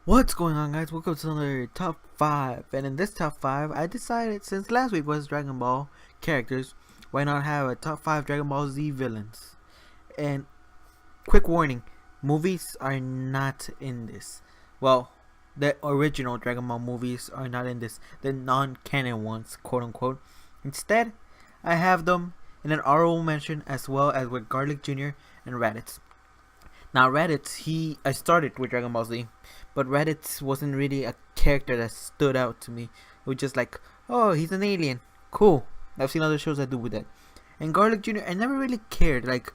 What's going on, guys? Welcome to another top 5. And in this top 5, I decided, since last week was Dragon Ball characters, why not have a top 5 Dragon Ball Z villains? And quick warning, movies are not in this. Well, the original Dragon Ball movies are not in this, the non-canon ones, quote unquote. Instead, I have them in an honorable mention, as well as with Garlic Jr. and Raditz. Now Raditz, I started with Dragon Ball Z, but Raditz wasn't really a character that stood out to me. It was just like, oh, he's an alien, cool. I've seen other shows that do with that. And Garlic Jr., I never really cared. Like,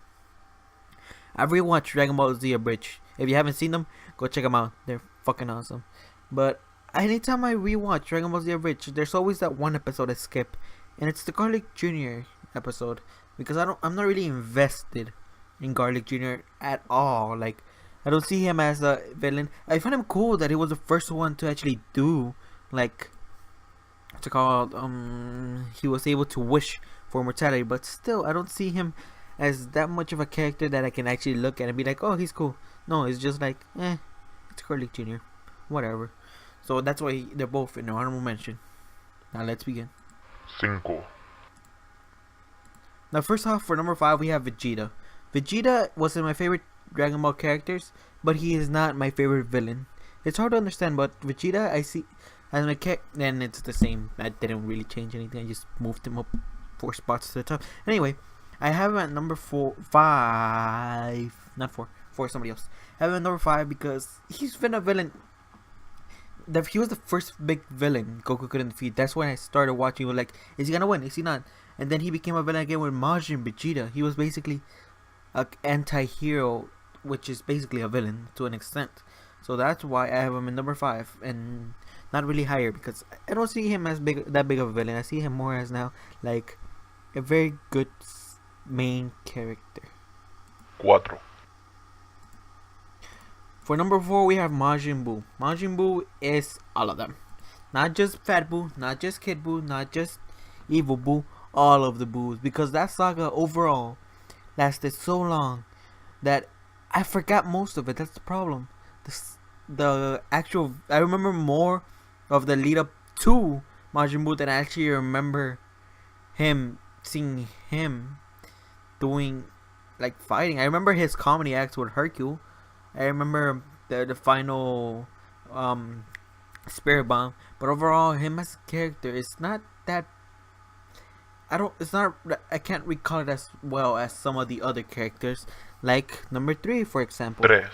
I've rewatched Dragon Ball Z Abridged. If you haven't seen them, go check them out. They're fucking awesome. But anytime I rewatch Dragon Ball Z Abridged, there's always that one episode I skip, and it's the Garlic Jr. episode, because I'm not really invested in Garlic Jr. at all. Like, I don't see him as a villain. I find him cool that he was the first one to actually do, like, what's it called? He was able to wish for immortality, but still, I don't see him as that much of a character that I can actually look at and be like, oh, he's cool. No, it's just like, it's Garlic Jr. Whatever. So that's why they're both in the honorable mention. Now let's begin. 5. Now, first off, for number 5, we have Vegeta. Vegeta wasn't my favorite Dragon Ball characters, but he is not my favorite villain. It's hard to understand, but Vegeta I see as my character, and it's the same. I didn't really change anything. I just moved him up 4 spots to the top. Anyway, I have him at number 5, not 4. 4 somebody else. I have him at number 5 because he's been a villain. He was the first big villain Goku couldn't defeat. That's when I started watching. Was like, is he gonna win? Is he not? And then he became a villain again with Majin Vegeta. He was basically an anti-hero, which is basically a villain to an extent. So that's why I have him in number 5 and not really higher, because I don't see him as that big of a villain. I see him more as now like a very good main character. 4. For number 4, we have Majinbuu. Majinbuu is all of them. Not just Fat Buu, not just Kid Buu, not just Evil Buu, all of the Boos. Because that saga overall lasted so long that I forgot most of it. That's the problem. I remember more of the lead up to Majin Buu than I actually remember seeing him doing, like, fighting. I remember his comedy acts with Hercule. I remember the final Spirit Bomb. But overall, him as a character is not that. I can't recall it as well as some of the other characters, like number 3, for example. 3.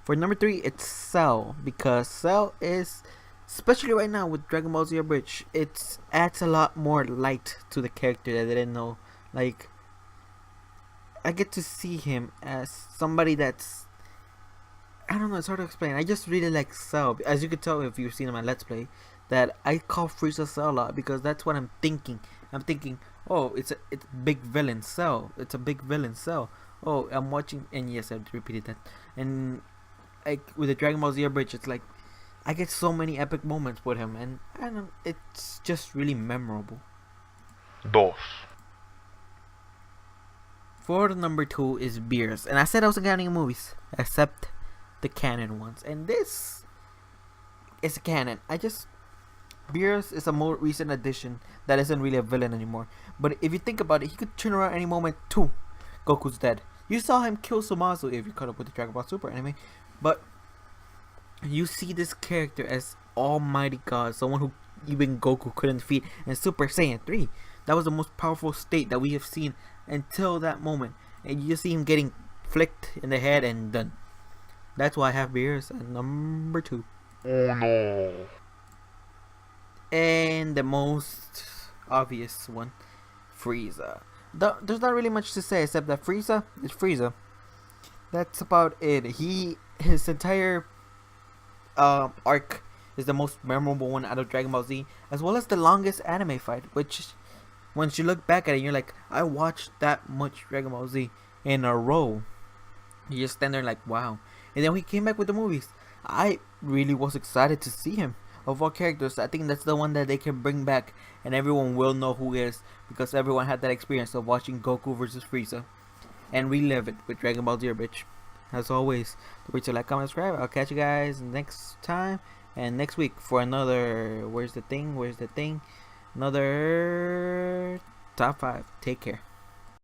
For number 3, it's Cell, because Cell is, especially right now with Dragon Ball Z Abridged, it adds a lot more light to the character that I didn't know. Like, I get to see him as somebody that's, I don't know, it's hard to explain. I just really like Cell. As you can tell if you've seen him on Let's Play, that I call Frieza Cell a lot, because that's what I'm thinking. I'm thinking, oh, it's big villain Cell. It's a big villain Cell. Oh, I'm watching, and yes, I repeated that. And like with the Dragon Ball Z Bridge, it's like I get so many epic moments with him, and it's just really memorable. 2. For number 2 is Beerus, and I said I wasn't counting movies except the canon ones, and this is a canon. Beerus is a more recent addition that isn't really a villain anymore. But if you think about it, he could turn around any moment too. Goku's dead. You saw him kill Sumazu if you caught up with the Dragon Ball Super anime. But you see this character as Almighty God, someone who even Goku couldn't defeat, and Super Saiyan 3. That was the most powerful state that we have seen until that moment. And you just see him getting flicked in the head and done. That's why I have Beerus at number 2. 1. And the most obvious one, Frieza. There's not really much to say except that Frieza is Frieza. That's about it. His entire arc is the most memorable one out of Dragon Ball Z, as well as the longest anime fight, which once you look back at it, you're like, I watched that much Dragon Ball Z in a row. You just stand there like, wow. And then we came back with the movies. I really was excited to see him. Of all characters, I think that's the one that they can bring back, and everyone will know who he is, because everyone had that experience of watching Goku versus Frieza and relive it with Dragon Ball Z Abridged. as always, don't forget to like, comment, subscribe. I'll catch you guys next time and next week for another. Where's the thing? Another top 5. Take care.